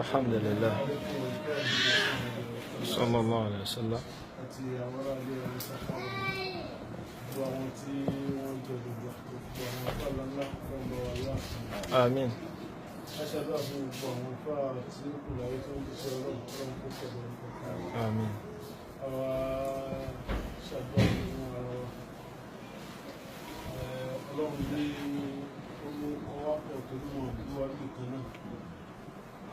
Alhamdulillah. Sallallahu alayhi wa sallam. Àti àwọn aráàlú ẹ̀rọ sáfàrà gbogbo àwọn tí wọ́n jẹ gbogbo àwọn afárá ńlá lọ́wọ́ aláàfin. Àmín. Aṣáájú fún gbogbo àwọn afárá tí ó kù láyé tó ń ṣe ọlọ́run kó pẹ̀lú ọkọ̀. Àmín. Àwa ṣàdúrà fún ara wa. Ọlọ́run ní owó ọwọ́ pọ̀ tó ní wọn bí wá bí kan náà.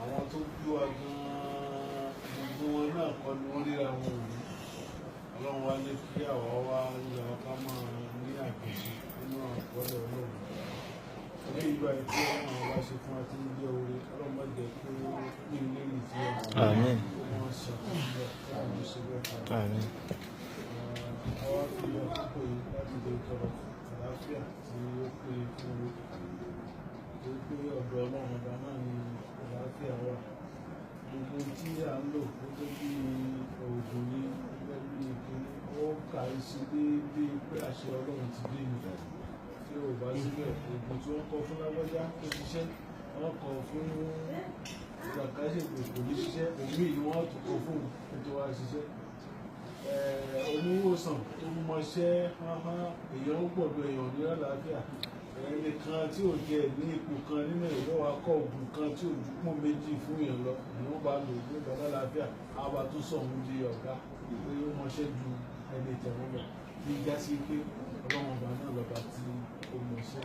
Àwọn tó bí wa gan-an gbogbo wọn náà kọ́ ni wọ́n ríra wọn òní. Ọlọ́run wá ní kí àwa wá nílò ká máa ní àgbèjì nínú àkọọ́lẹ̀ ọlọ́run. Ní ìgbà tí ọlọ́run wá ṣe fún wa tí ń jẹ́ orí, ọlọ́run má jẹ́ kó ní ilé ìtì ọ̀hún. Àmín. Wọ́n ṣàkóso ọlọ́run ṣe bẹ́ẹ̀ kan. Àmín. Àwa fi àkókò yìí láti lè tọrọ àlàáfíà tí ó pé fún mi. Torí pé ọ̀dọ̀ ọlọ́run ọba náà ni àlàáfíà wà. Gbogbo tí à ń lò gẹ́gẹ́ bí oògùn ní gẹ́gẹ́ bí ìpínlẹ̀ ó kà í sí déédéé pé àṣẹ ọlọ́run ti dé mi. Tí ò bá síbẹ̀ oògùn tí wọ́n kọ fún lágbájá tó ṣiṣẹ́ wọ́n kọ fún ìgbàkáṣègbè kò ní ṣiṣẹ́ òmí ni wọ́n tún kọ fún ètò wa ṣiṣẹ́. Oníwòsàn tó mọṣẹ́ èèyàn ó gbọ̀dọ̀ èèyàn ní àlàáfíà. Ẹni kan tí ò jẹ ní ipò kan nínú ìlú wa kọ oògùn kan tí ò dúpọ̀ méjì fún èèyàn lọ ìwọ́n bá lò ó lọ lálàáfíà àwa tó sọ̀hún di ọ̀gá pé ó mọṣẹ́ ju ẹni tẹ̀wọ́n lọ bí já sí pé ọlọ́run ọba náà lọ́ba tí ó mọṣẹ́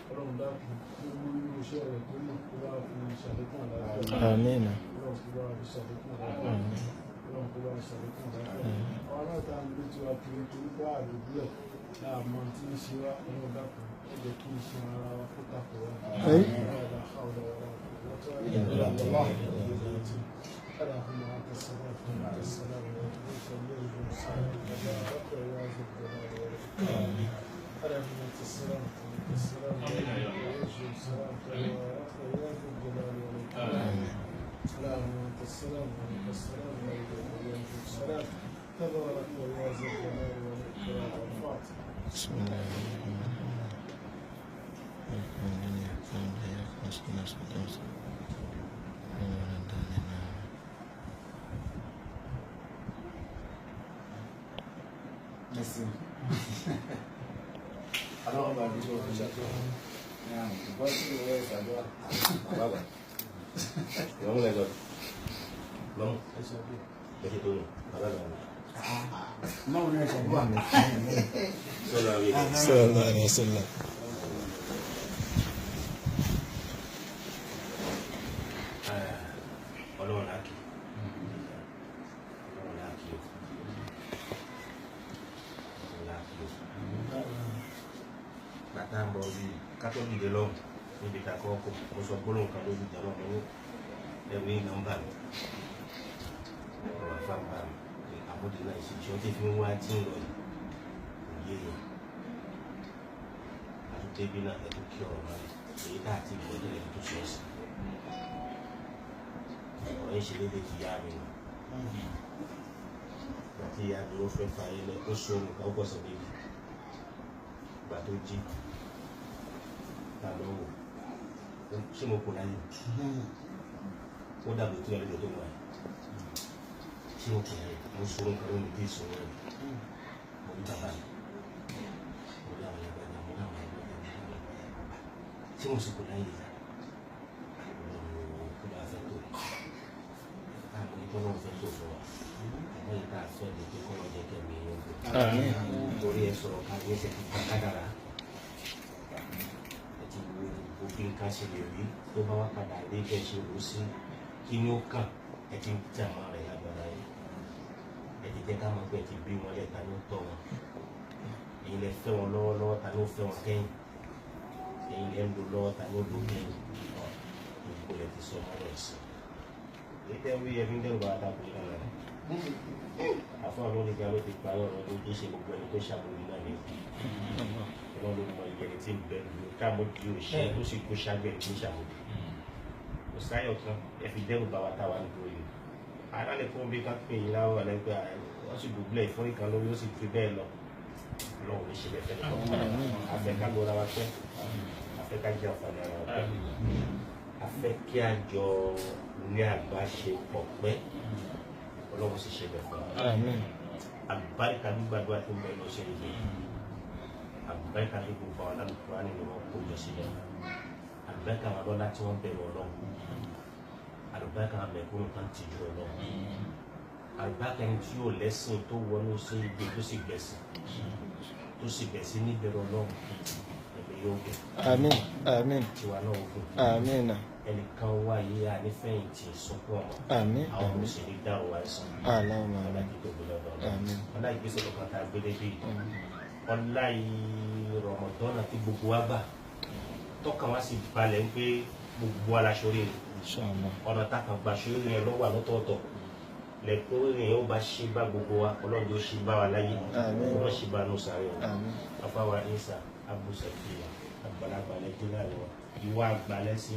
ọlọ́run dákun tó mú inú iṣẹ́ rẹ̀ tó mọ̀ kó bá fi ṣàlékún àlàáfíà. Àmín. Ọlọ́run kó bá fi ṣàlékún àlàáfíà. Ọlọ́run kó bá fi ṣàlékún àlàáfíà. Àwọn aláta ń gbé tiwa kiri torí bá àdúgbò ẹ̀ láàmú tí ń ṣe wá ọlọ́run dákun ó jẹ́ kí n ṣe ara wa kó tàkó wá. اللهم انت السلام وانت السلام وانت السلام اللهم انت السلام وانت السلام اللهم انت السلام وانت السلام وانت السلام تبارك يا ذا الجلال والاكرام والفاتحه. بسم الله الرحمن الرحيم. Merci. Alors, on va dire au château. Voici le reste à droite. Baba. Vamos lá, agora. Vamos. Deixa tudo. Não, não é só Sallallahu alayhi wa sallam. Ọlọ́run láàkì. Ọlọ́run láàkì o. Ọlọ́run láàkì o. Bàtà ń bọ̀ bí kátó dìde lọ́wọ́ níbi kakọ́ ọkọ̀ mo sọ gbólóhùn kan lójú ìjà náà mo ẹ̀rù yìí náà ń bà mí. Ọ̀rọ̀ àfa ń bà mí. Àbúdé náà ìṣèjì ọtí fi ń wá tí ń lọ yìí. Òye yẹn. Àtúntò ibi náà ẹ̀dùn kí ọ̀rọ̀ máa rí. Èyí tá àti ìgbọ́dọ̀ ẹ̀dùn tó ṣe ọ̀sìn. Ọ̀rọ̀ yìí ṣe lédè ti yá mi nù. Ìgbà tí ìyá mi ó fẹ́ fa ilẹ̀ ó sọ nǹkan ó gbọ́sọ̀ débi. Ìgbà tó jí ta ló wò ṣé mo kò láyé ó dàbí tó yẹ lójó tó wà ṣé mo kò láyé mo sọ nǹkan lónìí bí ìṣòro rẹ̀ mo rí bàbá mi mo rí àwọn ẹgbẹ́ mi mo rí àwọn ẹgbẹ́ mi ṣé mo sì kò láyé kó bá fẹ́ tó àwọn ìtọ́nà fẹ́ tó fún wa àwọn ìta fẹ́ lè tó kọ́ wọn jẹ́ kẹ́mi yẹn torí ẹ sọ̀rọ̀ ká ní ẹsẹ̀ kíkà kádàrá àti òfin ká ṣe lè rí tó bá wá padà dé kẹ́ ṣe rò sí kí ni ó kàn ẹ ti ń tẹ̀ mọ́ rẹ̀ lágbára yìí ẹ ti jẹ́ ká mọ̀ pé ẹ ti bí wọn lẹ̀ ta ló tọ̀ wọn èyí lẹ fẹ́ wọn lọ́wọ́lọ́wọ́ ta ló fẹ́ wọn kẹ́yìn èyí lẹ ń lò lọ́wọ́ ta ló lò kẹ́yìn ìbò lẹ ti sọ mọ́ rẹ̀ sí i tẹ́ wí ẹbí ń dẹ́rù bá dàbò ìlànà rẹ̀ àfọ àwọn oníga ló ti parí ọ̀rọ̀ ló kí ṣe gbogbo ẹni tó ṣàbòrí náà ní ìlú ọlọ́run ló mọ ìyẹn tí ń bẹ lù káàmọ́ di òṣè ó sì kó ṣàgbẹ̀ tí ń ṣàbòrí kò sáyọ̀ kan ẹ fi dẹ́rù bá wa táwa nítorí yìí alálẹ̀ fún bí ká pè yín láwọ̀ ẹlẹ́gbẹ́ wọ́n sì dùbúlẹ̀ ìfọ́nì kan lórí ó sì fi bẹ́ẹ̀ lọ ọlọ́run ní ṣe bẹ́ẹ̀ fẹ́ afẹ́ ká lóra wa pẹ́ afẹ́ ká jẹ́ àǹfààní ara wa pẹ́ a fẹ́ kí a jọ ní àgbáṣepọ̀ pẹ́ ọlọ́run sì ṣe bẹ̀ fún wa. Àmín. Àbáríkà gbígbàdúrà tó ń bẹ lọ sí ìlú àbáríkà tó gbogbo àwọn alùpùpù ni wọ́n kó jọ sílẹ̀ àbáríkà àwọn ọlọ́lá tí wọ́n bẹ̀rù ọlọ́run àbáríkà àwọn mẹ̀kúnnù kan ti ju ọlọ́run àbáríkà ẹni tí yóò lẹ́sìn tó wọnú sí ibi tó sì gbẹ̀sìn níbẹ̀rù ọlọ́run ẹ̀mí yóò gbé. Àmín. Àmín. tiwa náà ó gùn. Àmín. ẹnìkan wá yé anífẹ̀yìntì sọ́kún ọmọ Àmín. àwọn òṣèré dárò wá ẹ̀sán Allahumma ọlá àmín. kí tó gbé lọ́dọ̀ Àmín. ọlá ìgbésẹ̀ lọ́kàn tá a gbé dédé ọlá Ramadan tí gbogbo wa gbà tọ́ka wá sí balẹ̀ ń pé gbogbo aláṣọrí rẹ̀ Inshallah. ọ̀nà tákan gba aṣọrí rẹ̀ lọ́wọ́ àlọ́tọ̀ọ̀tọ̀ lẹ́kọ̀ọ́ rẹ̀ ó bá ṣe bá gbogbo wa ọlọ́run yóò ṣe bá wa láyé Àmín. ọlọ́run ṣe bá nù sáré o Àmín. afáwa Isa abúṣẹ́fìyà àgbàlagbà lẹ́jọ́lá rẹ̀ wá ìwà àgbàlẹ̀ sí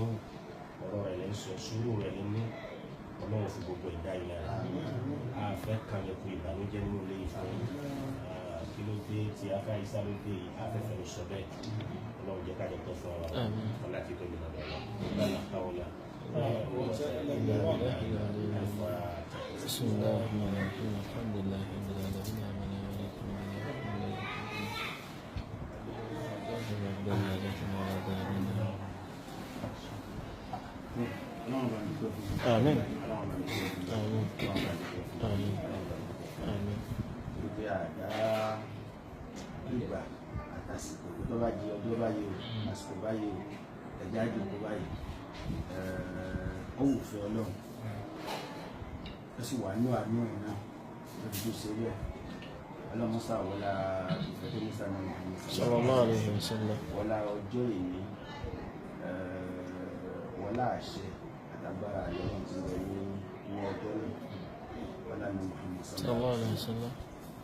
ọ̀rọ̀ rẹ̀ lẹ́ sọ sùúrù rẹ̀ lẹ́ ní ọlọ́run fún gbogbo ìdá ilẹ̀ rẹ̀ àfẹ́ kan lè kó ìbànújẹ́ nínú ilé ìfún kí ló dé tí afá Isa ló dé afẹ́fẹ́ ló sọ bẹ́ẹ̀ ọlọ́run jẹ́ kájọ tó fún wa ọlá tí tóbi lọ́dọ̀ ọlọ́run káwọ́lá. بسم الله الرحمن الرحيم الحمد لله رب العالمين آمين آمين آمين آمين Ibi àdá ìgbà àtàsìkò tó bá di ọjọ́ báyìí o àsìkò báyìí o ẹ̀já ìjòkó báyìí ó wù fẹ́ ọlọ́run ó sì wà nínú àánú ẹ̀ náà lórí tó ṣe rí ẹ̀ ọlọ́run sàwọ́lá ìfẹ́ tó ní sànà sallallahu alaihi wasallam wọlá ọjọ́ ìní wọlá àṣẹ àtàgbára àyọ̀rọ̀ ti rẹ̀ ní ọjọ́ náà wọlá ní Muhammad sallallahu alaihi wasallam.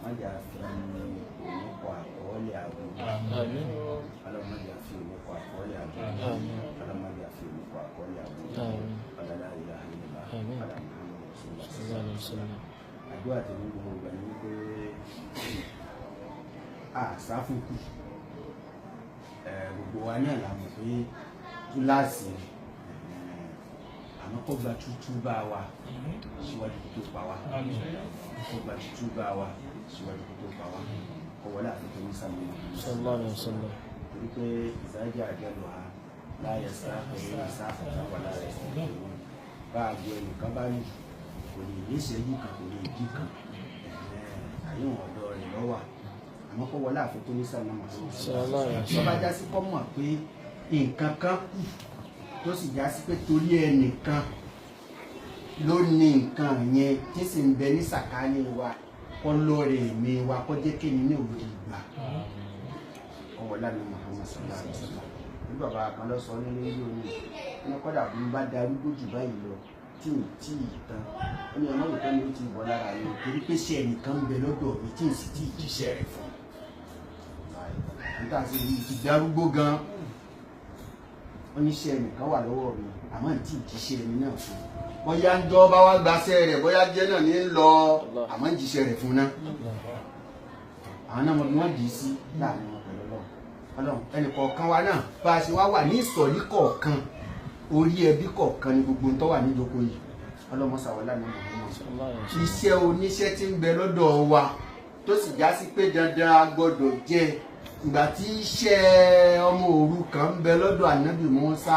wọ́n jà fi òníkọ̀ àkọọ́lẹ̀ àbúrò Àmín. ọlọ́mọdé àfi òníkọ̀ àkọọ́lẹ̀ àbúrò Àmín. ọlọ́mọdé àfi òníkọ̀ àkọọ́lẹ̀ àbúrò Àmín. ọlọ́lá ìlà ìlà Àmín. ọlọ́mọdé sallallahu alaihi wasallam. àdúrà tí nínú ọgbà ní wípé àsáfùkù gbogbo wa náà la mọ̀ pé túláàsì àmọ́ kó gba tútú bá wa síwájú tó pa wá kó gba tútú bá wa síwájú tó pa wá kó wọlé àfikún ní sàmì sallallahu alaihi wasallam. torí pé ìsájà àjẹlò ha láyé sáfẹ̀ẹ́ ìsáfẹ̀ẹ́ wà lára ẹ̀sìn bá a gbọ́ ẹnìkan bá lù kò lè ní ìṣẹ́jú kan kò lè dí kan àyẹ̀wò ọ̀dọ́ rẹ̀ lọ́wọ́ àmọ́ kó wọlé àfikún ní sàmì sallallahu alaihi tó wasallam. bá já sí kọ́ mọ̀ pé nǹkan kan kù tó sì já sí pé torí ẹnìkan ló ní nǹkan yẹn tí sì ń bẹ ní sàkáání wa kọ́ lọ́ọ̀rẹ́ mi wa kọ́ jẹ́ kémi ní òwúrọ̀ ìgbà ọwọ́ lánàá Muhammad sallallahu alaihi wasallam ní bàbá kan lọ sọ nílé ìlú ní wọn kọ́dà bí n bá darúgbó jù báyìí lọ tí ò tí ì tán ó ní ọmọ òótọ́ ni ó ti wọ lára mi torí pé ṣe ẹnìkan ń bẹ lọ́dọ̀ mi tí ì sì tí ì jíṣẹ́ rẹ̀ fún nígbà tí mo ti darúgbó gan oníṣẹ́ ẹnìkan wà lọ́wọ́ mi àmọ́ tí ì jíṣẹ́ mi náà fún bóyá ń jọ bá wá gbaṣẹ́ rẹ̀ bóyá jẹ́ náà ní lọ àmọ́ ń jíṣẹ́ rẹ̀ fún náà àwọn náà mo bí wọ́n dì í sí láàrin wọn pẹ̀lú ọlọ́run ẹnì kọ̀ọ̀kan wa náà bá a ṣe wá wà ní ìsọ̀rí kọ̀ọ̀kan orí ẹbí kọ̀ọ̀kan ni gbogbo ń tọ́ wà níjókòó yìí ọlọ́mọ sàwọ́lá ní ọmọ iṣẹ́ oníṣẹ́ tí ń bẹ lọ́dọ̀ wa tó sì já sí pé dandan a gbọ́dọ̀ jẹ ìgbà tí iṣẹ́ ọmọ òrukàn ń bẹ lọ́dọ̀ ànábì Mùsá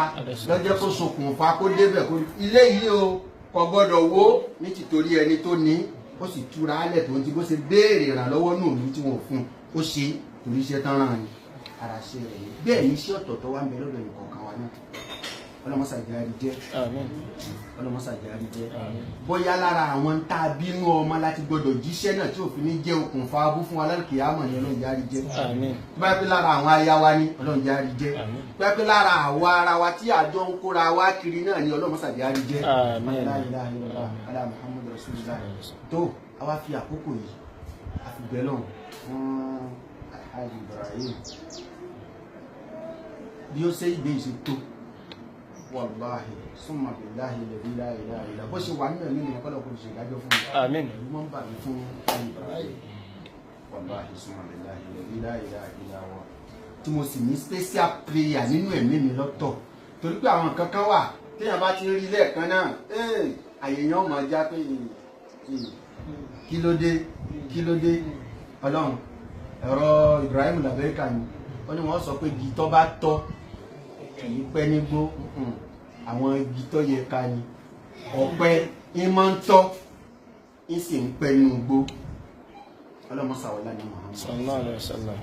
lọ́jọ́ tó ṣokùnfà kó débẹ̀ kó ilé yìí o kò gbọ́dọ̀ wó ní tìtorí ẹni tó ní ó sì túra álẹ̀ tó ń ti bó ṣe béèrè ìrànlọ́wọ́ náà ní tí wọ́n fún ó ṣe torí iṣẹ́ tán ràn ní ara ṣe rẹ̀ yìí bẹ́ẹ̀ ní iṣẹ́ ọ̀tọ̀ọ̀tọ̀ wá ń bẹ lọ́dọ̀ nìkọ̀ọ̀kan wa náà ọlọ́mọsàjárí jẹ́ ọlọ́mọsàjárí jẹ́ bóyá lára àwọn tá a bínú ọmọ láti gbọdọ̀ jíṣẹ́ náà tí òfin ní jẹ́ okùnfà abú fún alálùkìyámọ̀ ni ọlọ́njárí jẹ́ bóyá pé lára àwọn aya wa ni ọlọ́njárí jẹ́ bóyá pé lára àwa ara wa tí àjọ ń kóra wa kiri náà ni ọlọ́mọsàjárí jẹ́ alá Muhammadu Rasulullah tó a wá fi àkókò yìí a fi bẹ̀ lọ́hùn fún Alhaji Ibrahim bí ó ṣe ìgbé ìṣe tó wàláhì súnmọ́ bíláhì lẹ́bí láìláìlá bó ṣe wà nínú ẹ̀mí mi kọ́lọ̀ kò ṣe ìdájọ́ fún mi. àmín. ìlú mọ́ ń bà mí fún Ibrahim wàláhì súnmọ́ bíláhì lẹ́bí láìláìlá wa tí mo sì ní special prayer nínú ẹ̀mí mi lọ́tọ̀ torí pé àwọn kankan wà téèyàn bá ti rí lẹ́ẹ̀kan náà àyè yẹn máa já pé kí ló dé ọlọ́run ẹ̀rọ Ibrahim Labẹ́ríkà ni ó ní wọ́n sọ pé igi tó bá tọ́ kì í pẹ́ nígbó àwọn igi tó yẹ ká ni ọ̀pẹ ń máa ń tọ́ ń sì ń pẹ́ nínú igbó ọlọ́run sàwọ́lá ní Muhammad sallallahu alaihi wasallam.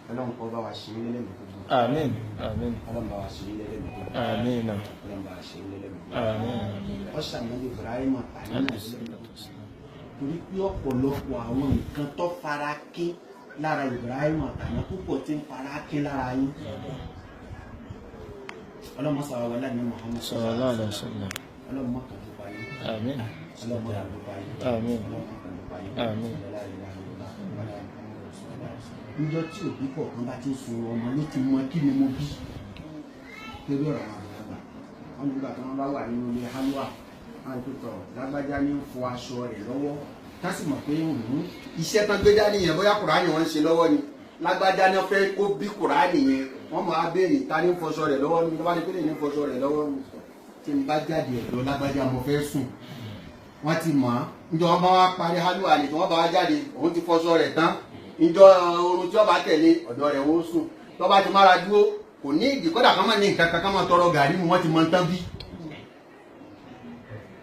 ọlọ́run kọ́ bá wa ṣe é lẹ́lẹ́mìí gbogbo Àmín. Àmín. ọlọ́run bá wa ṣe é lẹ́lẹ́mìí gbogbo Àmín. ọlọ́run bá wa ṣe é lẹ́lẹ́mìí gbogbo Àmín. ọ̀sán náà Ibrahim àtàlẹ́ torí pé ọ̀pọ̀lọpọ̀ àwọn nǹkan tó fara kí lára Ibrahim àtàlẹ́ púpọ̀ tí ń fara kí lára yín ọlọ́run sàwọ́lá ní Muhammad sallallahu alaihi wasallam. ọlọ́run mọ̀ kàn tó pa yín Àmín. ọlọ́run mọ̀ kàn tó pa yín Àmín. ọlọ́run mọ̀ kàn tó pa yín Àmín. níjọ́ tí òbí kọ̀ọ̀kan bá ti ń sun ọmọ ló ti mọ kí ni mo bí lórí ọ̀rọ̀ àwọn àgbàlagbà wọn nígbà tí wọ́n bá wà nínú ilé halwa wọn ti tọ̀ lágbájá ní ń fọ aṣọ rẹ̀ lọ́wọ́ ká sì mọ̀ pé iṣẹ́ tán gbé dání yẹn bóyá kùránì wọn ń ṣe lọ́wọ́ ni lágbájá ní wọ́n fẹ́ kó bí kùránì yẹn wọ́n máa béèrè ta ní ń fọṣọ rẹ̀ lọ́wọ́ ni wọ́n bá ní pé ní ń fọṣọ rẹ̀ lọ́wọ́ tí n bá jáde ọ̀dọ̀ lágbájá mo fẹ́ sùn wọ́n ti mọ̀ á níjọ́ wọn bá wá parí halwa ni tí wọ́n bá wá jáde òun ti fọṣọ rẹ̀ tán ìjọ oorun tí ọba tẹ̀lé ọ̀dọ̀ rẹ̀ ó sùn tọ́ba ti mára dúró kò ní ìdí kódà kan máa ní nǹkan kan máa tọrọ gàrí mu wọ́n ti mọ tán bí.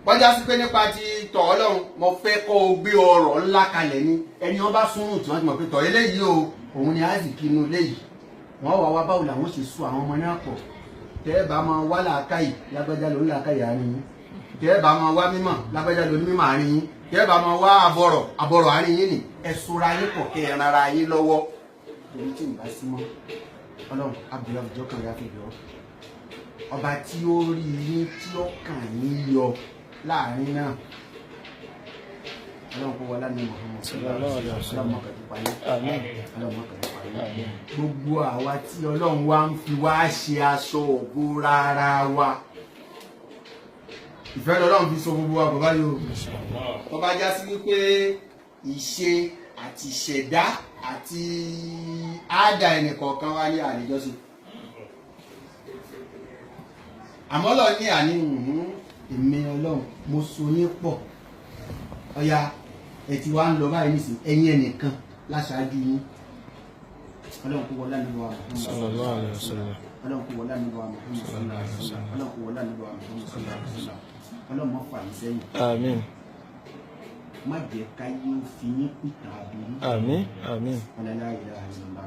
wọ́jà sí pé nípa ti tọ̀ ọlọ́run mo fẹ́ kọ́ ọ gbé ọrọ̀ ńlá kalẹ̀ ni ẹni wọn bá súnrùn tí wọ́n ti mọ̀ pé tọ̀ eléyìí o òun ni áàzì kinu léyìí wọ́n wà wá báwo làwọn ṣe sún àwọn ọmọ náà pọ̀ tẹ́ ẹ bá máa wá làákàyè lágbájá lórí làákàyè àárín yín tẹ́ ẹ bá máa wá mímọ̀ lágbájá lórí mímọ̀ àárín yín tẹ́ ẹ bá máa wá àbọ̀rọ̀ àárín yín ni ẹ̀sùnra yín pọ̀ kẹ́ ẹ rárá yín lọ́wọ́ torí tí n bá sí mọ́ ọlọ́run abiyọ ìjọ kan ya fi yọ ọba tí ó rí yín tí ó kàn yín yọ láàrin náà ọlọ́run kó wọlé ní Muhammad ọlọ́run mọ̀kàn tó parí ọlọ́run mọ̀kàn tó parí gbogbo àwa tí ọlọ́run wá ń fi wá ṣe aṣọ ògo rárá wa ìfẹ́ lọ́lọ́run fi so gbogbo wa bàbá yóò ọba já sí wípé ìṣe àti ìṣẹ̀dá àti àádá ẹnìkọ̀ọ̀kan wá ní àlejọ́sí àmọ́ lọ ní àní èmi ọlọ́run mo so yín pọ̀ ọya ẹ ti wá ń lọ báyìí nísìnyí ẹ̀yin ẹnìkan láṣáájú yín ọlọ́run kó wọlé nílùú wa sallallahu alaihi wasallam. ọlọ́run kó wọlé nílùú wa ọlọ́run kó wọlé nílùú wa ọlọ́run mọ́ fà yín sẹ́yìn. Àmín. má jẹ́ káyé ó fi yín pìtàn àbúrú. Àmín. Àmín. ọlọ́lá ilaha illallah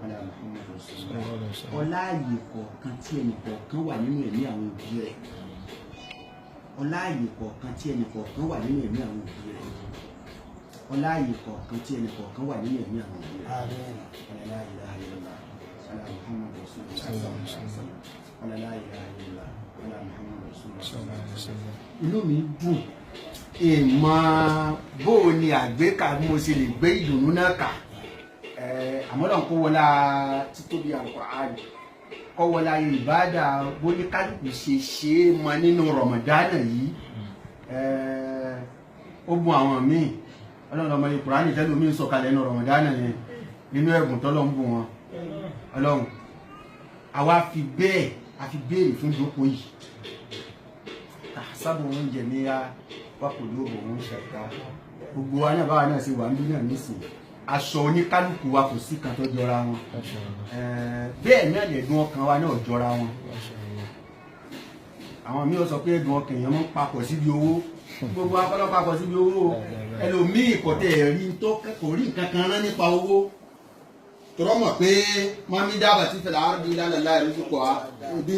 ọlọ́lá Muhammad rasulullah. sallallahu alaihi wasallam. ọláàyè kọ̀ọ̀kan tí ẹnì kọ̀ọ̀kan wà nínú ẹ̀mí àwọn òbí rẹ̀ ọláàyè kọ̀ọ̀kan tí ẹnì kọ̀ọ̀kan wà nínú ẹ̀mí àwọn òbí rẹ̀ ọláàyè kọ̀ọ̀kan tí ẹnì kọ̀ọ̀kan wà nínú ẹ̀mí àwọn òbí rẹ̀ ọlọ́lá ilaha illallah ọlọ́lá Muhammad rasulullah ọlọ́lá ilaha illallah ọlọ́lá Muhammad rasulullah. inú mi dùn ìmọ̀ bó o ní àgbékà bí mo ṣe lè gbé ìdùnnú náà kà àmọ́ náà kó wọlá títóbi Al-Qur'an kó wọlá ìbádà bóníkálùkù ṣe ṣe é mọ nínú Ramadan yìí ó bùn àwọn míì ọlọ́run ọmọ Kùránì tẹ́lẹ̀ omi ń sọ̀kalẹ̀ nínú Ramadan yẹn nínú ẹ̀bùn tọ́lọ́ ń bù wọn ọlọ́run àwa fi bẹ́ẹ̀ a fi béèrè fún ìjókòó yìí sábà oúnjẹ ní ya wákò lóòrò òun ṣẹ̀dá gbogbo wa náà báwa náà ṣe wà níbí náà nísìnyí aṣọ oníkálukú wa kò sí kan tó jọra wọn bẹ́ẹ̀ náà lẹ̀dùn ọkàn wa náà jọra wọn àwọn míì ó sọ pé ẹ̀dùn ọkàn èèyàn máa ń papọ̀ síbi owó gbogbo akọ́lọ́ papọ̀ síbi owó ẹlòmíì kò tẹ̀ rí tó kò rí nǹkan kan rán nípa owó tọrọ mọ̀ pé mọ́mí dábàá tí fẹ̀lẹ̀ àrùbí lálẹ́ ìlú tó kọ́ a ibi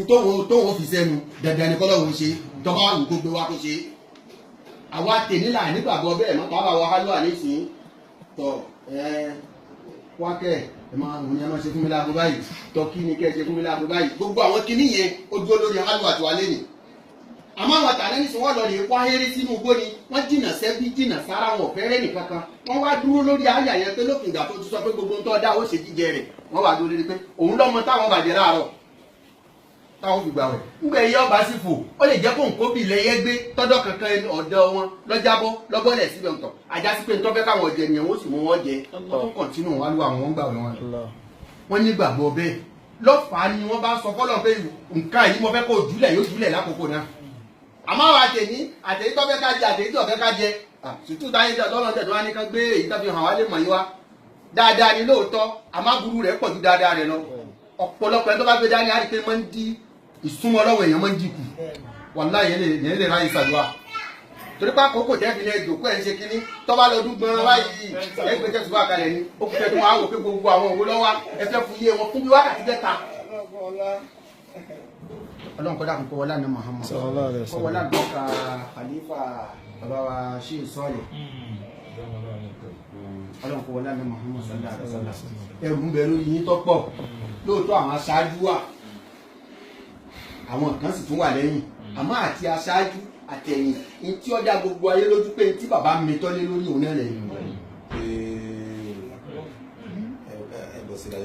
tóun fi sẹ́nu dandan ni kọ́lọ́hún ṣe tọ́ba àwùjọ kó gbé wá kó ṣe àwa tèmi là nígbàgbọ́ bẹ́ẹ̀ mọ́ tábà wọ hálùwà nísìnyí tọ wákẹ́ ẹ máa ń yẹn máa ṣe fún mi láago báyìí tọ kí ni kẹ́ ẹ ṣe fún mi láago báyìí gbogbo àwọn kinní yẹn ó dúró lórí hálùwà tó wà lẹ́nu àmọ́ àwọn àtàlẹ́ ní sìn wọ́n lọ lè wá eré sínú igbó ni wọ́n jìnnà sẹ́bí jìnnà sára wọn ọ̀fẹ́rẹ́ nìkan kan wọ́n wá dúró lórí àyà yẹn pé lókè ìgbà tó ti sọ pé gbogbo ń tọ́ dá ó ṣe jíjẹ rẹ̀ wọ́n wá dúró lórí pé òun lọ́mọ táwọn bàjẹ́ láàárọ̀ táwọn fi gbà wẹ̀ ńgbà ẹyẹ ọba sì fò ó lè jẹ́ kó nǹkó bì lẹ́yẹ gbé tọ́jọ́ kankan ọ̀dọ̀ wọn lọ́jàbọ́ lọ́bọ̀lẹ̀ síbẹ̀ ńtọ̀ ajá sí pé ńtọ́ fẹ́ káwọn ọ̀jẹ̀ nìyẹn wọ́n sì mú wọn jẹ wọ́n tún kọ̀ntínú wọn lu àwọn gbà wọn nígbàgbọ́ bẹ́ẹ̀ lọ́fàá ni wọ́n bá sọ fọ́lọ́ pé nǹkan yìí mo fẹ́ kó jùlẹ̀ yóò jùlẹ̀ lákòókò náà àmọ́ àwọn àtẹ̀yí tó fẹ́ ká jẹ àtẹ̀yí tó fẹ́ ká jẹ ṣùtú táyé tọ́lọ́ tẹ̀ tó wá ní ká gbé èyí tó fi hàn wá lè mọ̀ yí wá dáadáa ni lóòótọ́ àmọ́ burú rẹ̀ pọ̀ ju dáadáa rẹ̀ lọ ọ̀pọ̀lọpọ̀ ẹni tó bá gbé dání á rí pé máa ń di ìsúnmọ́ ọlọ́wọ́ èèyàn máa ń dínkù wàláhì yẹn lè ráyè ṣàdúrà torí pé àkókò tẹ́ fi lè jòkó ẹ̀ ń ṣe kínní tó bá lọ dúgbọ́n báyìí ẹgbẹ́ tẹ̀sí wà kalẹ̀ ni ó kú tẹ́tù máa wò pé gbogbo àwọn òwò lọ́wọ́ ẹ fẹ́ fún iye wọn fún bí wákàtí mẹ́ta. ọlọ́run kọ́dà kún kọ́wọ́lá ní Muhammad kọ́wọ́lá gbọ́ka Khalifa bàbá wa ṣe ìsọ́ọ̀lẹ̀ ọlọ́run kọ́wọ́lá ní Muhammad sallallahu alaihi wasallam ẹrù ń bẹ lórí yín tó pọ̀ lóòótọ́ àwọn aṣáájú wà àwọn kan sì tún wà lẹ́yìn àmọ́ àti aṣáájú àtẹ̀yìn ní tí ó dá gbogbo ayé lójú pé tí bàbá mi tọ́lé lórí òun náà lẹ́yìn.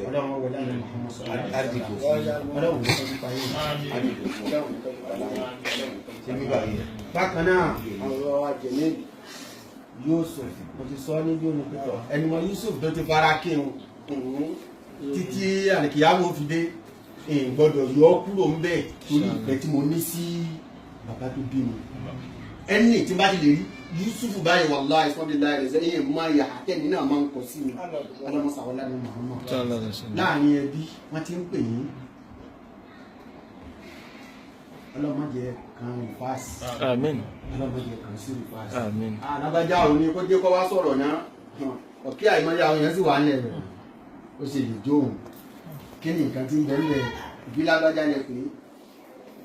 ọlọ́run wọlé àná Muhammad sallallahu alaihi wasallam ọlọ́run wọlé nípa yìí. bákan náà ọ̀rọ̀ ajẹ̀lẹ́ Yusuf mo ti sọ ní bí onípẹ̀tọ̀ ẹni mọ Yusuf tó ti fara kírun títí àlìkìyàwó fi dé gbọ́dọ̀ yọ kúrò ń bẹ̀ torí ìpẹ́ tí mo ní sí bàbá tó bí mi ẹni tí bá ti lè rí Yusufu báyìí wallahi ìfọ́dílá rẹ̀ sẹ́yìn èèmù máa yà àtẹ́ni náà máa ń kọ sí mi alámọ́sàwọ́lá ní Muhammad láàrin ẹbí wọ́n ti ń pè yín ọlọ́mọdé kan rìfáàsì ọlọ́mọdé kan sí rìfáàsì alábájá òní kó jẹ́ kó wá sọ̀rọ̀ náà ọ̀kí àìmọ́lẹ́ àwọn èèyàn sì wà nílẹ̀ rẹ̀ ó sì lè jóun kí ni nǹkan tí ń bẹ̀rẹ̀ ìbí lágbájá yẹn pé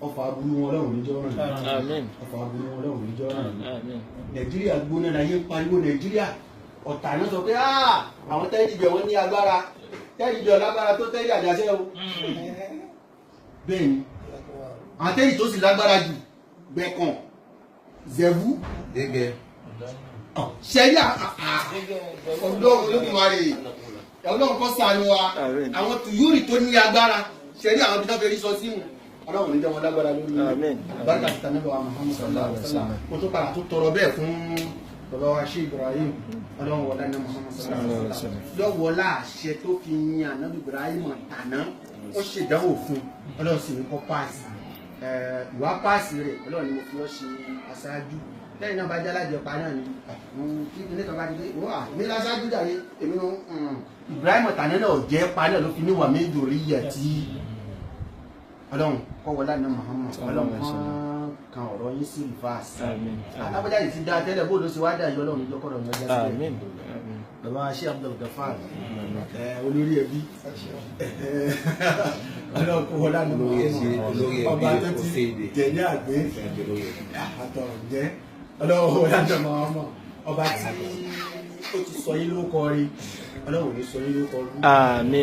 ọfà aburú wọn lọ́rùn níjọ́ rìn ọfà aburú wọn lọ́rùn níjọ́ rìn Nàìjíríà gbóná láyé ń pariwo Nàìjíríà ọ̀tà náà sọ pé àwọn tẹ́lifíjọ wọn ní agbára tẹ́lifíjọ lágbára tó tẹ́lifí àjàṣẹ́ o bẹ́ẹ̀ ni àwọn tẹ́lifí tó sì lágbára jù gbẹ̀kàn zẹ̀bú ṣẹ́rí ọlọ́run olódùmarè ọlọ́run kọ́ sànù wa àwọn tùyúrì tó ní agbára ṣẹ́rí àwọn bí wọ́n fẹ́ rí sọ sínú ọlọ́run ní jẹ́ wọn lágbára lórí bàtà títà nílò wa Muhammad sallallahu alaihi wasallam mo tó padà tó tọrọ bẹ́ẹ̀ fún bàbá wa ṣe Ibrahim ọlọ́run wọlá ní Muhammad sallallahu alaihi wasallam lọ́wọ́lá àṣẹ tó fi yin ànábì Ibrahim tàná ó ṣèdánwò fún ọlọ́run sì ní kọ́ páàsì ìwà páàsì rẹ̀ ọlọ́run ni mo fi ọ́ ṣe aṣáájú lẹ́yìn náà bá jẹ́ alájẹpa náà ni kí ilé kan bá dé mi láṣáájú dàrí èmi Ibrahim tàná náà jẹ́ pa náà ló fi níwà méjì orí yẹ tí ọlọ́run kọ́ wọlá ní Muhammad ọlọ́run kan ọ̀rọ̀ yín sí rìfáàsì alábọ́já yìí ti dá tẹ́lẹ̀ bó ló ṣe wá dà yọ ọlọ́run ìjọ kọ́rọ̀ yọjá sílẹ̀ bàbá ṣé Abdul Gafar olórí ẹbí ọlọ́run kọ́ wọlá ní Muhammad ọba tó ti jẹ ní àgbẹ̀ àtọ̀rọ̀ jẹ́ ọlọ́run wọlá ní Muhammad ọba tí ó ti sọ yín lórúkọ rí ọlọ́run ní sọ yín lórúkọ rí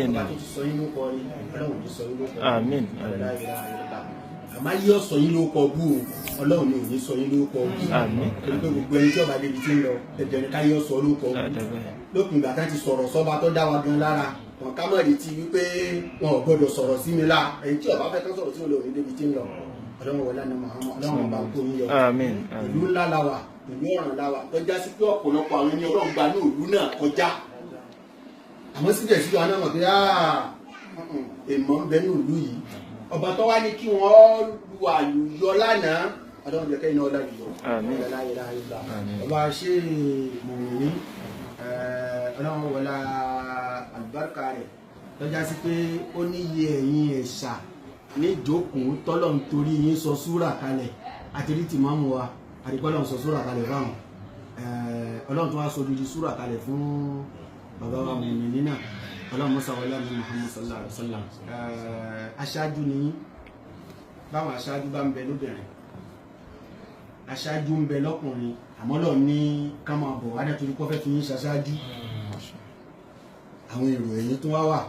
ọba tó ti sọ yín lórúkọ rí ọlọ́run ní sọ yín lórúkọ rí àmọ́ yíyọ sọ yín lórúkọ bú o ọlọ́run ní òní sọ yín lórúkọ bú torí pé gbogbo ẹni tí ọba débi tí ń lọ ẹ̀jẹ̀ ní ká yíyọ sọ lórúkọ bú lópin ìgbà kan ti sọ̀rọ̀ sọ́ba tó dá wa gan lára wọn ká mọ̀ retí wípé wọn ò gbọdọ̀ sọ̀rọ̀ sí mi lá ẹni tí ọba fẹ́ kán sọ̀rọ̀ sí mi lọ òní débi tí ń lọ ọlọ́run wọlé ní Muhammad ọlọ́run ọba kó yín yọ ìlú ńlá la wà ìlú ọ̀ràn la wà tọ́já sí pé ọ̀pọ̀lọpọ̀ àwọn ẹni ọlọ́run gba ní ìlú náà kọjá àmọ́ síbẹ̀síbẹ̀ àwọn náà mọ̀ pé èèmọ̀ ń bẹ ní ìlú yìí ọba tó wá ní kí wọ́n lu àlùyọ lánàá ọlọ́run jẹ́ kẹ́yìn náà láyọ̀ ọba ṣe mọ̀mí ọlọ́run wọlá àlùbáríkà rẹ̀ tọ́já sí pé ó níye ẹ̀yìn ẹ̀ṣà ní ìjókòó tọ́lọ̀ nítorí yín sọ súrà kalẹ̀ àti rí tìmọ́mù wa àdìpọ́lọ̀ sọ súrà kalẹ̀ fáwọn ọlọ́run tó wá sọ dídí súrà kalẹ̀ fún bàbá wa mọ̀mí nínà ọlọ́run mọ́sá wọlé ní Muhammad sallallahu alaihi wasallam aṣáájú ni báwọn aṣáájú bá ń bẹ lóbìnrin aṣáájú ń bẹ lọ́kùnrin àmọ́ lọ ní ká máa bọ̀ wá nítorí pé fẹ́ fi yín ṣaṣáájú àwọn èrò ẹ̀yìn tó wá wà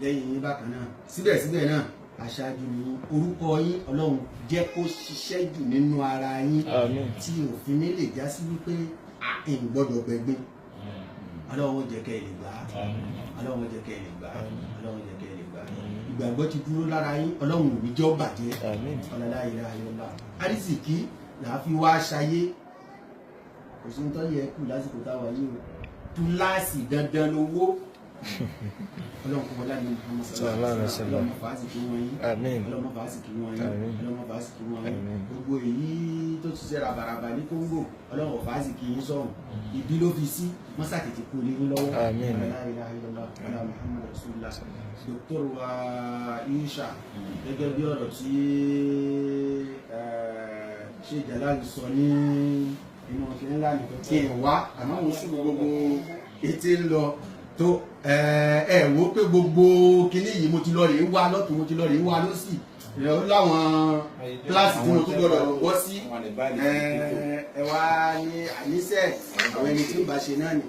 lẹ́yìn yín bákan náà síbẹ̀síbẹ̀ náà aṣáájú ni orúkọ yín ọlọ́run jẹ́ kó ṣiṣẹ́ jù nínú ara yín tí òfin ní lè já sí wípé àìn gbọ́dọ̀ gbẹgbẹ́ ọlọ́run jẹ́ kẹ́ ẹ lè gbà ọlọ́run jẹ́ kẹ́ ẹ lè gbà ọlọ́run jẹ́ kẹ́ ẹ lè gbà ìgbàgbọ́ ti dúró lára yín ọlọ́run ò ní jẹ́ ó bàjẹ́ ọlọ́lá ilé ayọ́lá àrísìkí làá fi wá ṣayé kò sí ń tọ́ yẹ kù lásìkò táwa yìí o túláàsì dandan lówó ọlọ́run kò wọlé àná Muhammad sallallahu alaihi wasallam ọlọ́run fàásì kí wọ́n yín Àmín. ọlọ́run fàásì kí wọ́n yín Àmín. ọlọ́run fàásì kí wọ́n yín Àmín. gbogbo èyí tó ti ṣe rabaraba ní Kóńgò ọlọ́run fàásì kí yín sọ̀rọ̀ ìbí ló fi sí wọ́n sàtètè kú lé yín lọ́wọ́ Àmín. la ilaha illallah ala Muhammad rasulullah Dr. wa Isha gẹ́gẹ́ bí ọ̀rọ̀ tí ṣe Jalal sọ ní inú ọ̀kẹ́ ńlá nìkan tí ẹ̀ wá àmọ́ mo sùn gbogbo etí ń lọ tó ẹ wo pé gbogbo kinní yìí mo ti lọ rèé wá lọ́tún mo ti lọ rèé wá lọ́sì ó láwọn kíláàsì tí mo tún gbọdọ̀ bọ́ sí ẹ wá ní àníṣe àwọn ẹni tí ń bá ṣe náà nì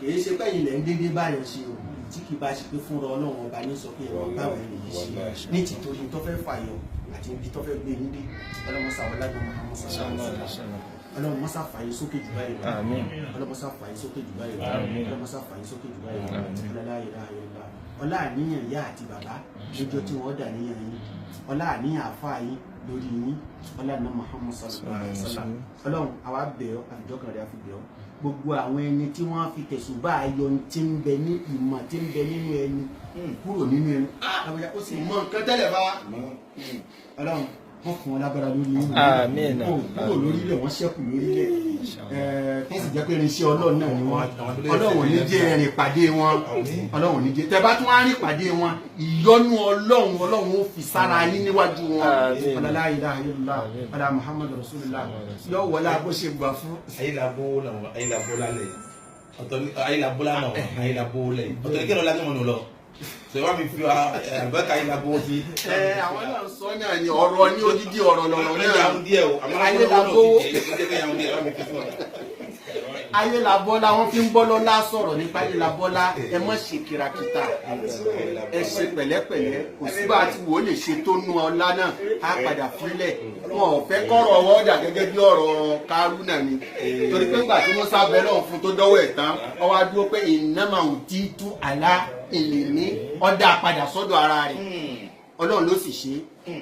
kì í ṣe pé ilẹ̀ ń dédé báyọ̀ ṣe o tí kì í bá ṣe pé fúnra ọlọ́run ọba ní sọ pé ẹ̀rọ báwọn ẹni yìí ṣe ní tìtorí tó fẹ́ fàyọ àti ibi tó fẹ́ gbé yín dé ọlọ́mọ sàwọládùn Muhammad sallallahu alaihi wasallam ọlọ́run mọ́sá fàyè sókè jù báyìí lọ Àmín. ọlọ́run mọ́sá fàyè sókè jù báyìí lọ Àmín. ọlọ́run mọ́sá fàyè sókè jù báyìí lọ Àmín. ọlọ́lá ìlà ìlà ọlá àníyàn ìyá àti bàbá lọ́jọ́ tí wọ́n dà níyàn yín ọlá àníyàn àfa yín lórí yín ọlá ní Muhammad sallallahu alaihi wasallam ọlọ́run àwa bẹ̀ ọ́ àbíjọ́kàn rẹ̀ àfi bẹ̀ ọ́ gbogbo àwọn ẹni tí wọ́n fi tẹ̀sùn bá ayọ̀ tí ń bẹ ní ìmọ̀ tí ń bẹ nínú ẹni kúrò nínú ẹni ó sì mọ nǹkan tẹ́lẹ̀ bá ọlọ́run wọ́n fún wọn lágbára lórí yín Àmín. kúrò lórílẹ̀ wọ́n ṣẹ́kù lórílẹ̀ kí sì jẹ́ pé irinṣẹ́ ọlọ́run náà ni wọ́n ọlọ́run ò ní jẹ́ ẹ̀rìn ìpàdé wọn ọlọ́run ò ní jẹ́ tẹ́ bá tún wá rìn ìpàdé wọn ìyọ́nú ọlọ́run ó fi sára yín níwájú wọn Àmín. ọlọ́lá ilaha illallah ọlá Muhammad rasulullah yóò wọlé bó ṣe gbà fún. ayélabó lálẹ́ ọ̀tọ̀ ní ayélabó lánàá ayélabó lẹ̀ ọ̀tọ̀ ní kí ló lánàá mọ̀nà lọ sọ wá mi fi àbẹ́ka ayélabó sí. àwọn náà sọ náà ni ọ̀rọ̀ ní odidi ọ̀rọ̀ lọ́rọ̀ ọ̀rọ̀ náà yàrá díẹ̀ o àmọ́ ayélabó ayélabó ayélabọ́lá wọn fi ń bọ́ lọ́lá sọ̀rọ̀ nípa ayélabọ́lá ẹ mọ̀ ṣe kìràkìtà ẹ ṣe pẹ̀lẹ́pẹ̀lẹ́ kò sí bá a ti wò ó lè ṣe tó nu ọlá náà á padà fílẹ̀ wọn ò fẹ́ kọ́rọ̀ ọwọ́ dà gẹ́gẹ́ bí ọ̀rọ̀ Kárúnà ni torí pé ńgbà tí wọ́n sábẹ́ lọ́hùn fún tó dọ́wọ́ ẹ̀ tán ọwọ́ adúró pé ìnáma ò tí tú àlá èlé ní ọ̀dà padà sọ́dọ̀ ara rẹ̀ ọlọ́run ló sì ṣe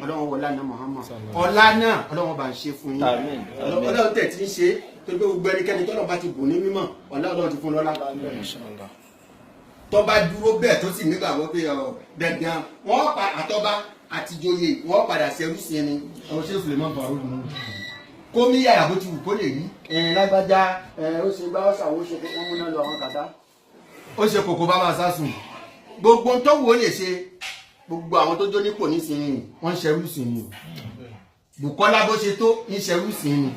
ọlọ́run wọlá náà Muhammad ọlá náà ọlọ́run bá ń ṣe fún yín Àmín. ọlọ́run tẹ̀ tí ń ṣe torí pé gbogbo ẹnikẹ́ni tọ́lọ̀ bá ti bùn ní mímọ̀ ọlọ́run ti fún lọ́lá Inshallah. tó bá dúró bẹ́ẹ̀ tó sì nígbàgbọ́ pé dandan wọ́n pa àtọ́ba àtijọ́yè wọ́n padà ṣerú sí ẹni ọ̀rọ̀ ṣé Suleiman Farouk nù kó mí yàrá bó ti wù kó lè rí lágbájá ó ṣe bá ṣàwó ṣe kó wọ́n múná lọ àwọn kàtá ó ṣe kòkó bá máa sásùn gbogbo tó wò ó lè ṣe gbogbo àwọn tó jó nípò nísìnyí wọ́n ń ṣerú sí ni Bùkọ́lá bó ṣe tó ń ṣerú sí ni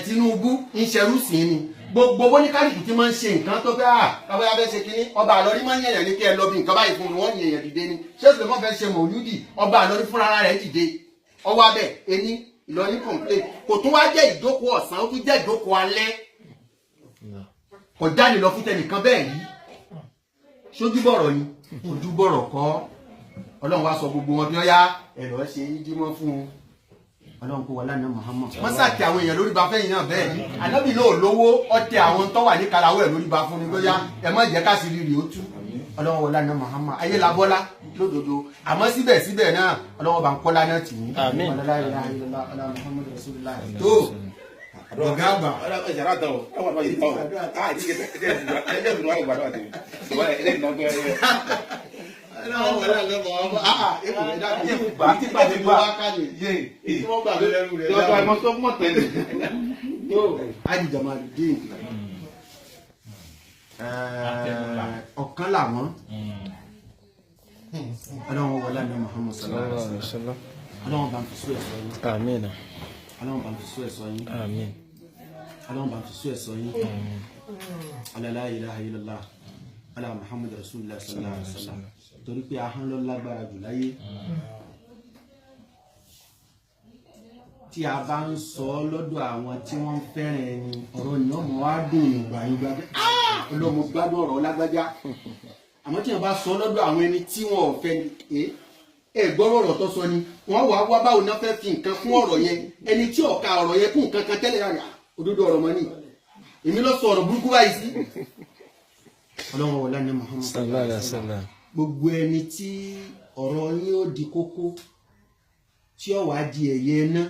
Tinubu ń ṣerú sí ni gbogbo bóníkálùkù tí máa ń ṣe nǹkan tó fẹ́ kábọ́yá fẹ́ ṣe kínní ọba àlọ́rí máa ń yẹ̀yàn ní kí ẹ lọ bí nǹkan báyìí fún wọn yẹ̀yàn dìde ni ṣé Suleiman fẹ́ ṣe mọ̀lúdì ọba àlọ́rí fúnra rẹ̀ dìde ọwọ́ abẹ ẹni Ìlọrin complain kò tún wá jẹ́ ìjókòó ọ̀sán ó tún jẹ́ ìjókòó alẹ́ kò jáde lọ fún tẹnìkan bẹ́ẹ̀ yìí sójúbọ̀rọ̀ ni ojúbọ̀rọ̀ kọ́ Ọlọ́run wá sọ gbogbo wọn bí wọ́n yá ẹ̀rọ ṣe yídímọ́ fún un Ọlọ́run kó wọlé àná Muhammad wọ́n sàkí àwọn èèyàn lórí ba fẹ́yìn náà bẹ́ẹ̀ Ànábì náà lówó ọtẹ àwọn tó wà ní kalawọ́ ẹ̀ lórí ba fún ni bóyá ẹ má jẹ́ ká sí rírì ó tú Ọlọ́run wọlé àná Muhammad ayé la bọ́lá lódodo àmọ́ síbẹ̀síbẹ̀ náà Ọlọ́run bá ń kọ́lá náà tì í Àmín. tó ọ̀gá àgbà ìṣàrà tán o àwọn àbáyé tán o ìdíje ẹgbẹ́ mi wà ló gbàdúrà tèmi ṣùgbọ́n ẹlẹ́yìn náà gbé Ọlọ́run wọlé àná Muhammad èkó rẹ̀ dàbí tí pàdé ló wá káyè tí wọ́n gbà lẹ́rù rẹ̀ lọ́dọ̀ àìmọ́ tó mọ̀ tẹ́lẹ̀. Haji Jamaluddin ọ̀kan làwọn Ọlọ́run wọlé àná Muhammad sallallahu alaihi wasallam Ọlọ́run bá ń fi sún ẹ̀sọ́ yín Àmín. Ọlọ́run bá ń fi sún ẹ̀sọ́ yín Àmín. Ọlọ́run bá ń fi sún ẹ̀sọ́ yín la ilaha illallah ala Muhammad rasulullah sallallahu alaihi wasallam torí pé ahọ́n ló lágbára jù láyé tí a bá ń sọ lọ́dọ̀ àwọn tí wọ́n fẹ́ràn ẹni ọ̀rọ̀ ni ọmọ wa dùn ìgbà yín gbà pé ọlọ́mọ gbádùn ọ̀rọ̀ lágbájá àmọ́ tí wọ́n bá sọ lọ́dọ̀ àwọn ẹni tí wọ́n ò fẹ́ ni gbọ́rọ̀ ọ̀rọ̀ tó sọ ni wọ́n wà wá báwo náà fẹ́ fi nǹkan fún ọ̀rọ̀ yẹn ẹni tí ọ̀ka ọ̀rọ̀ yẹn kún nǹkan kan tẹ́lẹ̀ rà òdodo ọ̀rọ̀ mọ́ ni èmi lọ sọ ọ̀rọ̀ burúkú báyìí sí Ọlọ́run wọlé ní Muhammad Sallallahu alaihi wasallam. gbogbo ẹni tí ọ̀rọ̀ yín ó di kókó tí ó wá di ẹ̀yẹ náà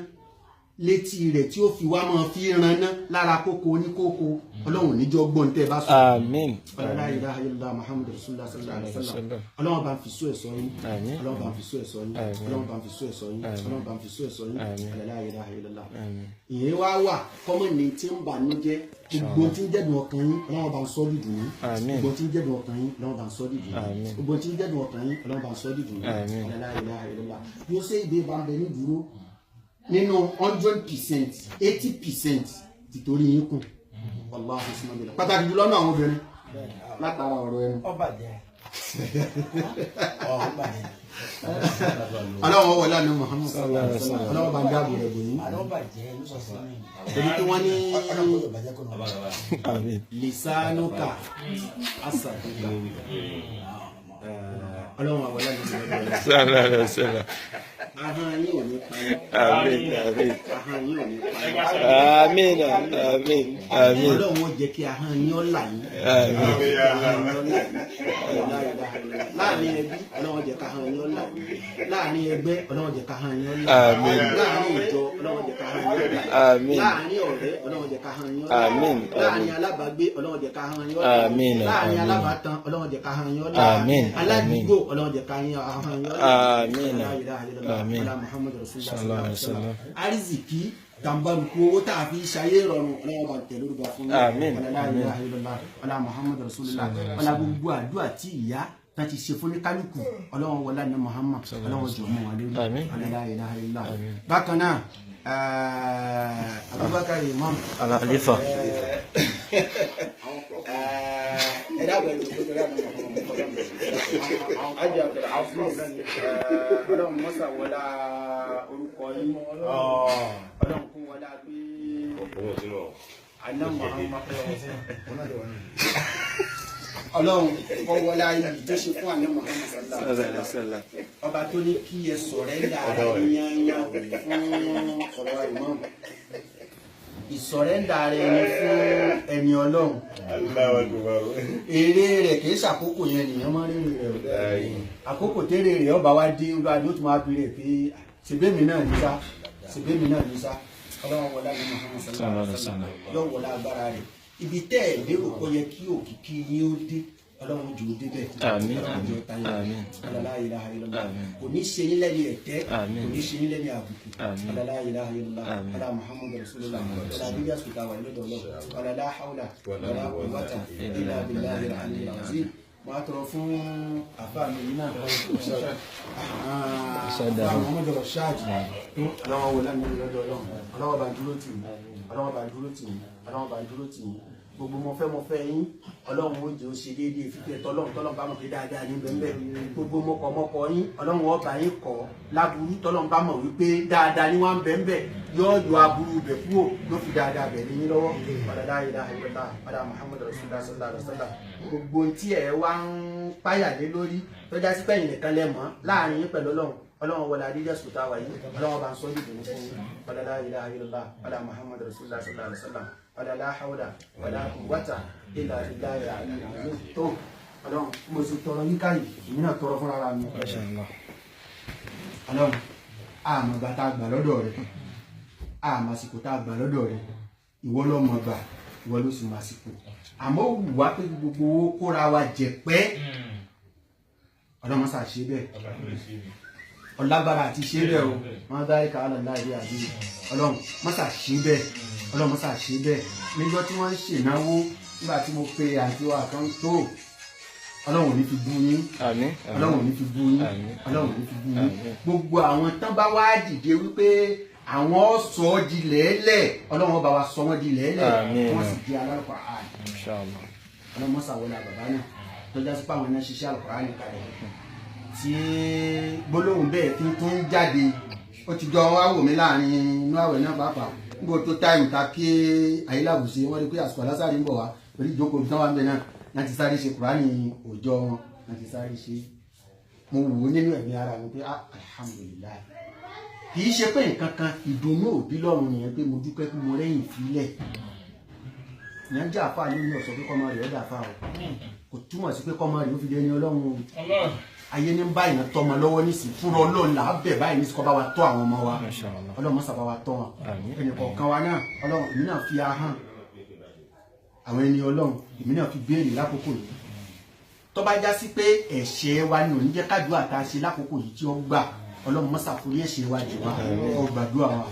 létí rẹ̀ tí ó fi wá máa fi ranná lára kókó oníkókó ọlọ́run níjọ́ gbọ́n tẹ́ bá sọ. Àmín. La ilaha illallah Muhammadu Rasulullah sallallahu alaihi wasallam. Ọlọ́run bá ń fi sún ẹ̀sọ́ yín. Ọlọ́run bá ń fi sún ẹ̀sọ́ yín. Ọlọ́run bá ń fi sún ẹ̀sọ́ yín. Ọlọ́run bá ń fi sún ẹ̀sọ́ yín. La ilaha illallah. Ìyẹn wá wà kọ́mọ̀ ní tí ń bà ní jẹ́ gbogbo tí ń jẹ́dùn ọkàn yín ọlọ́run bá ń sọ́ dìdùn yín. Gbogbo tí ń jẹ́dùn ọkàn yín ọlọ́run bá ń sọ́ dìdùn yín. Gbogbo tí ń jẹ́dùn ọkàn yín ọlọ́run bá ń sọ́ dìdùn yín. La ilaha illallah. Yóò ṣe ìdè bá ń bẹ ní dúró nínú 100% 80% tìtorí yín kù wàláhì sinabila pàtàkì jùlọ náà àwọn obìnrin látara ọ̀rọ̀ ẹnu. ọlọ́wọ́ wọlé àná Muhammad ọlọ́wọ́ bá ń dáàbò rẹ̀ bò yín torí tí wọ́n ní lisanuka asaduka ọlọ́wọ́ wọlé àná Muhammad ahọ́n yín ò ní pa yín. Àmín àmín. Ahọ́n yín ò ní pa yín. Àmín àmín àmín. Ọlọ́run ó jẹ́ kí ahọ́n yín ó là yín. Láàrin ẹbí ọlọ́run jẹ́ ká ahọ́n yín ó là yín. Láàrin ẹgbẹ́ ọlọ́run jẹ́ ká ahọ́n yín ó là yín. Àmín. Láàrin ìjọ ọlọ́run jẹ́ ká ahọ́n yín ó là yín. Àmín. Láàrin ọ̀rẹ́ ọlọ́run jẹ́ ká ahọ́n yín ó là yín. Àmín. Láàrin alábàágbé ọlọ́run jẹ́ ká ahọ́n yín ó là yín. Àmín. Láàrin alábàátàn ọlọ́run jẹ́ ká ahọ́n yín ó là yín. Àmín. Aládùúgbò ọlọ́run jẹ́ ká ahọ́n yín ó là yín. Àmín. Muhammadu Rasulullah ariziki tambaruku owó tá a fi ṣayé rọrùn ọlọ́wọ́ bá tẹ̀lé orúkọ fún yín. Àmín. ọlá Muhammadu Rasulullah ọlá gbogbo àdúrà tí ìyá tá ti ṣe fún ní kálukú ọlọ́wọ́ wọlá ní Muhammad ọlọ́wọ́ jọ mọ́ wa lórí ọlá bákan náà Abubakar Imam Al-Khalifa ẹ̀dá pẹ̀lú ìgbésẹ̀ ajá ọlọ́run mọ́sà wọlá orúkọ yín ọlọ́run kún wọlá pé àná Muhammad ọlọ́run kọ́ wọlá yìí tó ṣe fún àná Muhammad sallallahu alaihi wasallam ọba tó ní kí ẹ sọ̀rẹ́ńdà yányá fún ọ̀rọ̀ Imam ìsọ̀rẹ́ńdà rẹ̀ ni fún ẹni ọlọ́run èrè rẹ̀ kìí ṣàkókò yẹn nìyẹn máa ń rí rẹ̀ àkókò tẹ́rẹ̀ rẹ̀ ọba wa dé olúwa ni ó tún máa fi rẹ̀ pé ṣèbémi náà ní sá ṣèbémi náà ní sá ọlọ́run wọlá ní Muhammad sallallahu alaihi wasallam yóò wọlá agbára rẹ̀ ibi tẹ́ ẹ̀ lérò kọ́ yẹ kí òkìkí yín ó dé ọlọ́run jù ú débẹ̀ Àmín. àmín la ilaha illallah kò ní ṣe yín lẹ́ni ẹ̀tẹ́ kò ní ṣe yín lẹ́ni àbùkù la ilaha illallah ala Muhammadu Rasulullah ala bíbí àsùkà wà lọ́dọ̀ ọlọ́run la hawla wala quwwata illa billahi al-aliyyil azim wọ́n á tọrọ fún àfáà mi yìí náà Muhammadu Rashad ọlọ́wọ́ wọlé ní lọ́dọ̀ ọlọ́run ọlọ́wọ́ bá dúró tì mí ọlọ́wọ́ bá dúró tì mí ọlọ́wọ́ bá dúró tì mí gbogbo mọ̀fẹ́ yín ọlọ́run ó jẹ́ ó ṣe déédéé fífẹ́ tọ́lọ́run bá mọ̀ pé dáadáa ní bẹ́ẹ̀ gbogbo mọ̀kọ̀mọ̀kọ̀ yín ọlọ́run ọba yín kọ́ láburú tọ́lọ́run bá mọ̀ wípé dáadáa ní wọ́n bẹ́ẹ̀ yóò yọ aburú bẹ̀ kúrò ló fi dáadáa bẹ̀ ní yín lọ́wọ́ la ilaha illallah ala Muhammadu Rasulullah sallallahu alaihi wasallam gbogbo tí ẹ wá ń páyà lé lórí tọ́já sí pẹ̀yìn nìkan lẹ́mọ̀ láàrin yín pẹ̀lú ọlọ́run wọlé adíjẹ́ sùtà wáyé ọlọ́run bá ń sọ dìbò fún yín la ilaha illallah ala Muhammadu Rasulullah sallallahu alaihi wasallam la hawla wala quwwata illa billahi al-aliyyil azim tó ọlọ́run mo sì tọrọ yíká yìí èmi náà tọrọ fúnra mi ọlọ́run àmọ́ gbà tá a gbà lọ́dọ̀ rẹ̀ àmọ́ àsìkò tá a gbà lọ́dọ̀ rẹ̀ ìwọ ló mọ̀ gbà ìwọ ló sì mọ̀ àsìkò àmọ́ wù wá pé gbogbo owó kóra wa jẹ pẹ́ ọlọ́run sà ṣe bẹ́ẹ̀ ọlágbára àti ṣe bẹ́ẹ̀ o wọ́n dá ìka aláìláì àbí ọlọ́run mọ́sà ṣe bẹ́ẹ̀ ọlọ́run mọ́sà ṣe bẹ́ẹ̀ níjọ́ tí wọ́n ń ṣènáwó nígbà tí mo pe àti wa kan tó ọlọ́run ò ní fi bú yín ọlọ́run ò ní fi bú yín ọlọ́run ò ní fi bú yín gbogbo àwọn tán bá wá dìde wípé àwọn sọ ọ́ di lẹ́ẹ̀lẹ̀ ọlọ́run ọba wa sọ wọ́n di lẹ́ẹ̀lẹ̀ wọ́n sì di alárùkọ ààrẹ ọlọ́run mọ́sà wọlé àbàbá náà tó já sí pé àwọn náà ṣiṣẹ́ àlùkò ààrẹ kalẹ̀ tí gbólóhùn bẹ́ẹ̀ tí tó ń jáde ó ti jọ wá wò mí láàrin inú àwẹ̀ náà pàápàá níbo tó táìmù ta kí ayélujábùsí wọ́n rí pé àsìkò alásàrí ń bọ̀ wá torí ìjókòó tán wà ń bẹ náà láti sáré ṣe kùránì òòjọ́ wọn láti sáré ṣe mo wò ó nínú ẹ̀mí ara mi pé alhamdulilayi kì í ṣe pé nǹkan kan ìdùnnú òbí lọ́run nìyẹn pé mo dúpẹ́ pé mo rẹ́yìn fílẹ̀ ìyẹn jẹ́ àfa lónìí ọ̀sọ́ pé kọ́mọ rẹ̀ ọ̀dà àfa o kò túmọ̀ sí pé kọ́mọ rẹ̀ ó fi dẹni ọlọ́run o ayé ní báyìí náà tọ́ ọmọ lọ́wọ́ nísìnyí fúnra Ọlọ́run là á bẹ̀ báyìí nísìnyí kọ́ bá wa tọ́ àwọn ọmọ wa Ọlọ́run mọ́sà bá wa tọ́ wọn ẹnì kọ̀ọ̀kan wa náà Ọlọ́run èmi náà fi ahọ́n àwọn ẹni Ọlọ́run èmi náà fi béèrè lákòókò yìí tó bá já sí pé ẹ̀ṣẹ̀ wa ni ò ní jẹ́ kájúà tá a ṣe lákòókò yìí tí ó gbà Ọlọ́run mọ́sà forí ẹ̀ṣẹ̀ wa jù wá ó gbàdúrà wa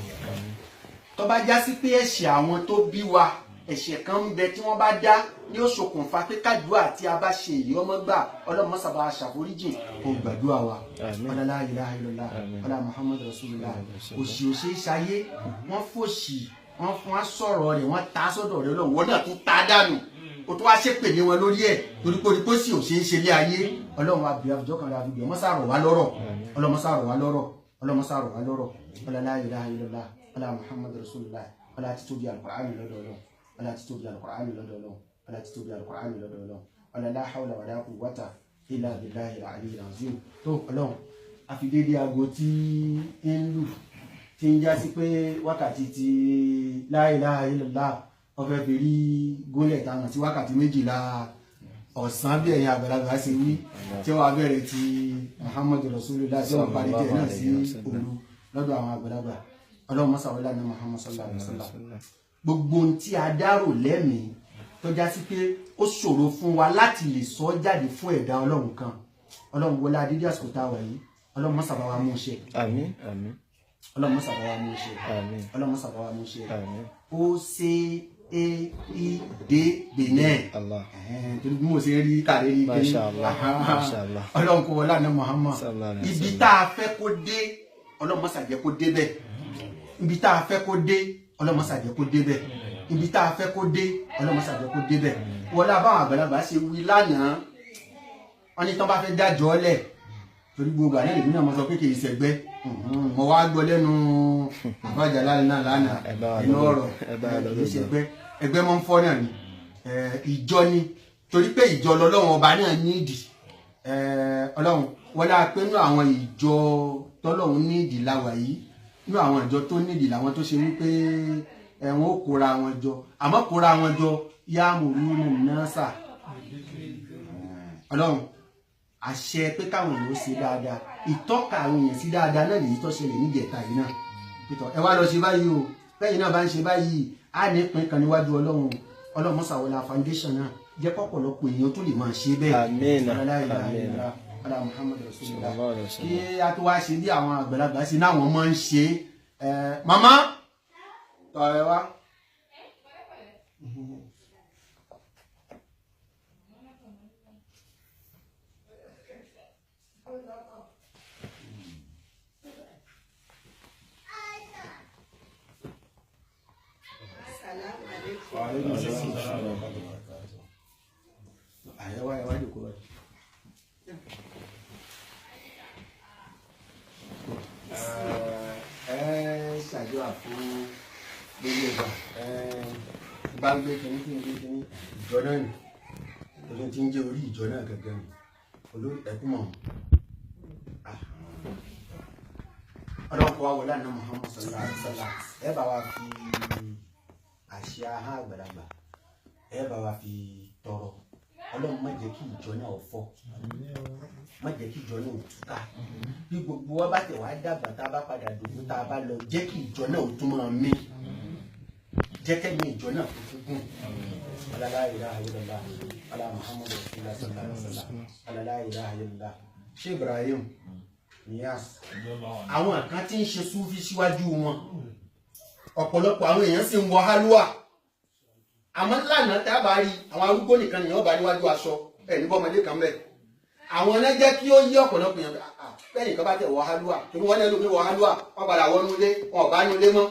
tó bá já sí pé ẹ̀ṣẹ̀ àwọn tó bí wa ẹ̀ṣẹ̀ kan ń bẹ tí wọ́n bá dá ní ó ṣokùnfà pé kájúà tí a bá ṣe èyí ọmọ gbà Ọlọ́run mọ́sà bá ṣàforíjì ó gbàdúrà wa la ilaha illallah ọlá Muhammad rasulullah òṣì òṣè ṣayé wọ́n fòṣì wọ́n fún wa sọ̀rọ̀ rẹ̀ wọ́n ta sọ́dọ̀ rẹ̀ Ọlọ́run wọ́n náà tún ta dànù o tó wá ṣépè ní wọn lórí ẹ̀ torí pé orí pósí ò ṣe é ṣe lé ayé Ọlọ́run wa bìí àbújọ kan rẹ̀ àbújọ mọ́sàrọ̀ wá lọ́rọ̀ Ọlọ́run mọ́sàrọ̀ wá lọ́rọ̀ Ọlọ́run mọ́sàrọ̀ wá lọ́rọ̀ ọlá la ilaha illallah ọlá Muhammad rasulullah ọlá títóbi al-Qur'ani lọ́dọ̀ Ọlọ́run ọlá títóbi al-Qur'ani lọ́dọ̀ Ọlọ́run ọlá títóbi al-Qur'ani lọ́dọ̀ Ọlọ́run ọlá la hawla wala quwwata illa billahi al-aliyyil azim tó Ọlọ́run àfi dédé aago tí ń lù tí ń já sí pé wákàtí ti la ilaha illallah ọfẹ́ fi rí gólẹ̀ táwọn tí wákàtí 12 ọ̀sán bí ẹ̀yin àgbàlagbà ṣe wí tí wọ́n bẹ̀rẹ̀ ti Muhammadu Rasulullah tí wọ́n parí tẹ̀ náà sí òru lọ́dọ̀ àwọn àgbàlagbà Ọlọ́run mọ́sàwọ́lá ní Muhammad sallallahu alaihi wasallam gbogbo ohun tí a dárò lẹ́mìí tó já sí pé ó ṣòro fún wa láti lè sọ jáde fún ẹ̀dá Ọlọ́run kan Ọlọ́run wọlé adídí àsìkò tá a wà yìí Ọlọ́run mọ́sàbáwá mú ṣe àmín àmín Ọlọ́run mọ́sàbáwá mú ṣe àmín Ọlọ́run mọ́sàbáwá mú ṣe àmín ó ṣe de Benin torí bí mo ṣe rí kàrí rí kí Ọlọ́run kó wọlé àná Muhammad ibi tá a fẹ́ kó dé Ọlọ́run mọ́sà jẹ́ kó dé bẹ́ẹ̀ ibi tá a fẹ́ kó dé Ọlọ́run mọ́sà jẹ́ kó dé bẹ́ẹ̀ ibi tá a fẹ́ kó dé Ọlọ́run mọ́sà jẹ́ kó dé bẹ́ẹ̀ wọlé àbáwọn àgbàlagbà ṣe wí lánàá wọ́n ní tán bá fẹ́ dájọ́ lẹ̀ torí gbogbo àlẹ́ ìbí náà mo sọ pé kì í ṣẹgbẹ́ mo wá gbọ́ lẹ́nu àbájá lánàá inú ọ̀rọ̀ kì í ṣẹgbẹ́ ẹgbẹ́ mọ́ ń fọ́ náà ni ìjọ ni torí pé ìjọ lọ́lọ́run ọba náà nídìí Ọlọ́run wọlé pé nínú àwọn ìjọ tọ́lọ́run nídìí láwà yìí nínú àwọn ìjọ tó nídìí làwọn tó ṣe wípé wọn ó kóra wọn jọ àmọ́ kóra wọn jọ yá mòrú náà sà Ọlọ́run àṣẹ pé káwọn èèyàn ó ṣe dáadáa ìtọ́ka àwọn èèyàn sí dáadáa náà lèyí tó ṣẹlẹ̀ níjẹta yìí náà pẹ̀tọ̀ ẹ wá lọ ṣe báyìí o lẹ́yìn náà bá ń ṣe báyìí á ní pín kan níwájú Ọlọ́run Ọlọ́run mọ́sàwọlá foundation náà jẹ́ pọ̀pọ̀lọpọ̀ èèyàn tó lè máa ṣe bẹ́ẹ̀ àmín ala Muhammad rasulullah kí a tó wá ṣe bí àwọn àgbàlagbà sí náà wọ́n máa ń ṣe màmá tọ́ ẹ wá. Ṣàdúrà fún gbogbo ìgbà bá gbé kìíní kí n gbé kìíní ìjọ náà ni olú tí ń jẹ́ orí ìjọ náà gẹ́gẹ́ ni olórí ẹ̀kúnmọ̀ ọlọ́pọ̀ wa wọlé àná Muhammad sallallahu alaihi wasallam ẹ bá wa fi àṣẹ ahọ́n àgbàlagbà ẹ bá wa fi tọrọ Ọlọ́run má jẹ́ kí ìjọ náà fọ́ má jẹ́ kí ìjọ náà túká bí gbogbo wa bá tẹ̀ wá dàgbà tá a bá padà dògbò tá a bá lọ jẹ́ kí ìjọ náà tún máa mí jẹ́ kẹ́mi ìjọ náà tó tún gùn la ilaha illallah ala Muhammad rasulullah sallallahu alaihi wasallam la ilaha illallah Sheikh Ibrahim Niyas àwọn kan tí ń ṣe súfì síwájú wọn ọ̀pọ̀lọpọ̀ àwọn èèyàn sì ń wọ hálùwà àmọ́ lánàá tá a bá rí àwọn arúgbó nìkan nìyàn bá níwájú aṣọ ẹ̀ ní bọ́mọdé kan bẹ́ẹ̀ àwọn ẹlẹ́ jẹ́ kí ó yí ọ̀pọ̀lọpọ̀ èèyàn bẹ́ẹ̀ nìkan bá tẹ̀ wọ hálùwà torí wọ́n lẹ́nu mi wọ hálùwà wọ́n padà wọnú ilé wọn ò bá ní ilé mọ́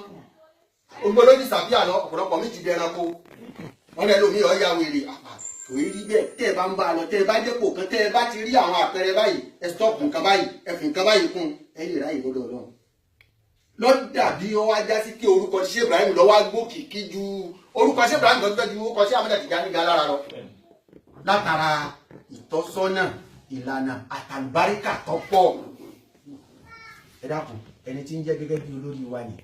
ogbó ló disappear lọ ọ̀pọ̀lọpọ̀ mi ti di ẹranko wọ́n lẹ́nu mi ọ̀ ya wèrè kò rí bẹ́ẹ̀ tẹ́ ẹ bá ń bá a lọ tẹ́ ẹ bá dépò kan tẹ́ ẹ bá ti rí àwọn àpẹẹrẹ báyìí ẹ stop nǹkan báyìí ẹ fi nǹkan báyìí kún ẹ lè ráyè lọ́dọ̀ Ọlọ́run lọ́dà bí ó wá já sí kí orúkọ Sheikh Ibrahim lọ́wọ́ gbòkìkí ju orúkọ Sheikh Ibrahim tó ju orúkọ sí Ahmad Tijani ga lára lọ látara ìtọ́sọ́nà ìlànà àtàlùbáríkà tó pọ̀ ẹ dákun ẹni tí ń jẹ́ gẹ́gẹ́ bí olórí wa ni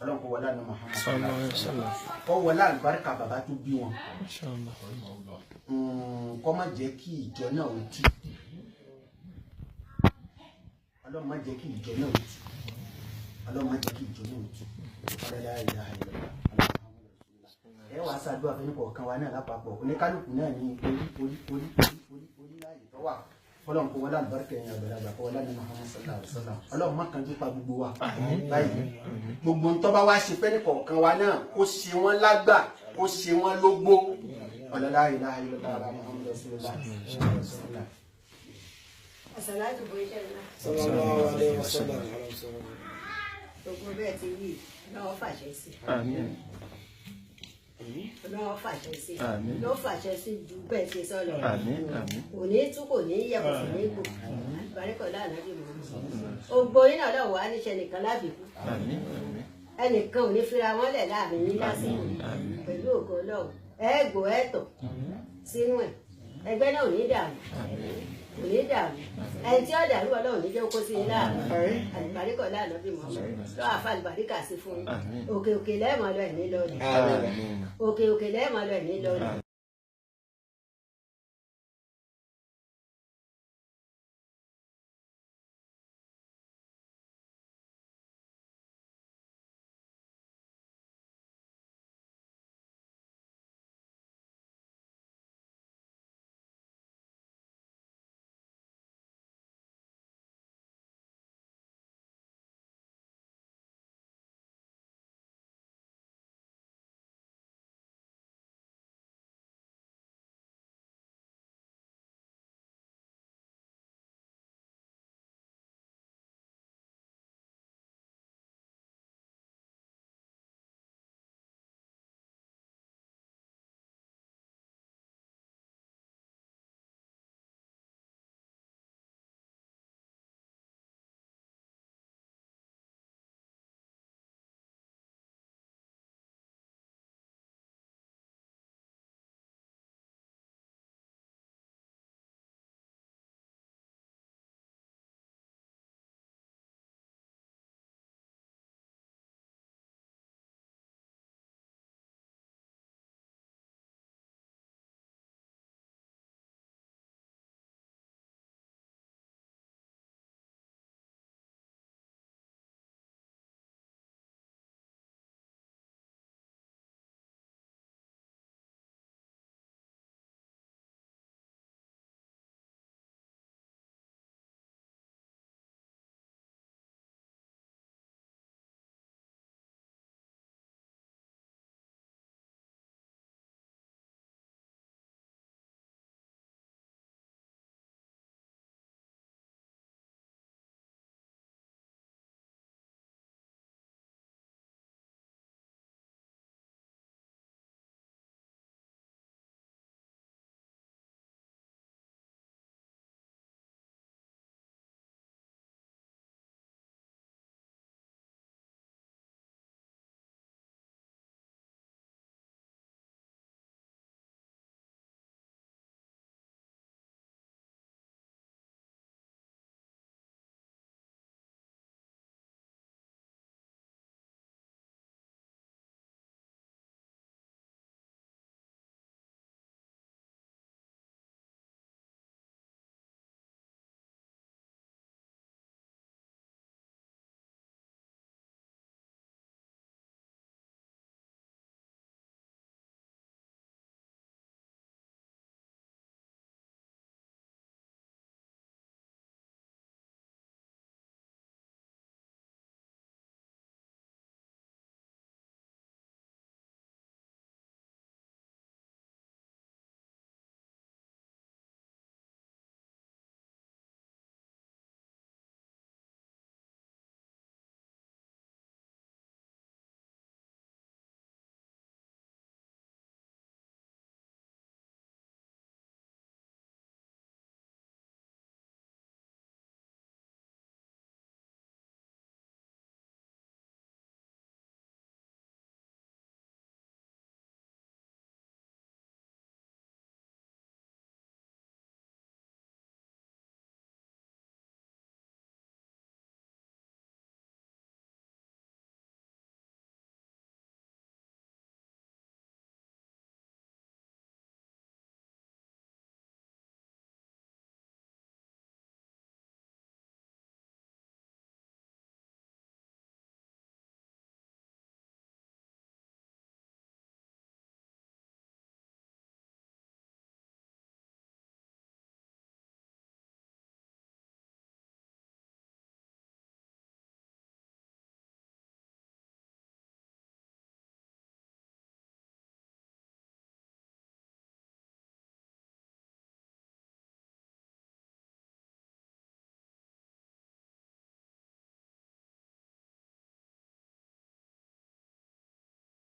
Ọlọ́run kó wọlé àná Muhammad kó wọlé àlùbáríkà bàbá tó bí wọn kó má jẹ́ kí ìjọ náà ó tì ọlọ́run má jẹ́ kí ìjọ náà tú ọlọ́run má jẹ́ kí ìjọ náà tú ọlọ́lá ìlà ìlọ́lá ẹ wàá ṣàdúrà fún ẹnìkọ̀ọ̀kan wa náà lápapọ̀ oníkálukú náà ní orí láàyè tó wà ọlọ́run kó wọlé àlùbáríkà ẹ̀yìn àgbàlagbà kó wọlé ní Muhammad sallallahu alaihi wasallam ọlọ́run má kánjú pa gbogbo wa báyìí gbogbo ntọ́ bá wá ṣe fẹ́ ẹnìkọ̀ọ̀kan wa náà kó ṣe wọ́n lágbà kó ṣe wọ́n lógbó ọlọ́lá ìlà ìlọ́lá Muhammad sallallahu alaihi wasallam. Àsàlátù bó iṣẹ́ náà. sallallahu alaihi wasallam. Gbogbo bẹ́ẹ̀ ti wí lọ́wọ́ fàṣẹ sí. Lọ́wọ́ fàṣẹ sí. Ló fàṣẹ sí ju bẹ́ẹ̀ ṣe sọ lọ. Kò ní tú kò ní yẹ kò sì ní gbò. Àbáríkọ̀ láàánú bí mo rí. Ògbó yín náà lọ́wọ́ á níṣẹ́ nìkan lábìkú. Ẹnìkan ò ní fira wọn lẹ̀ láàrin yín lásìkò pẹ̀lú ògo Ọlọ́run. Ẹ̀gbò ẹ̀tọ̀ sínú ẹ̀. Ẹgbẹ́ náà ò ní dàrú. Kò ní dàrú. Ẹni tí ó dàrú Ọlọ́run ní jẹ́ kó sí yín láàrin. Àlùbáríkọ̀ láàánú bí mo rí. Lọ́wọ́ àfa àlùbáríkà sí fún yín. Òkè òkè lẹ́ẹ̀mọ́ lọ ẹ̀ ní lọ́ọ̀dì. Òkè òkè lẹ́ẹ̀mọ́ lọ ẹ̀ ní lọ́ọ̀dì.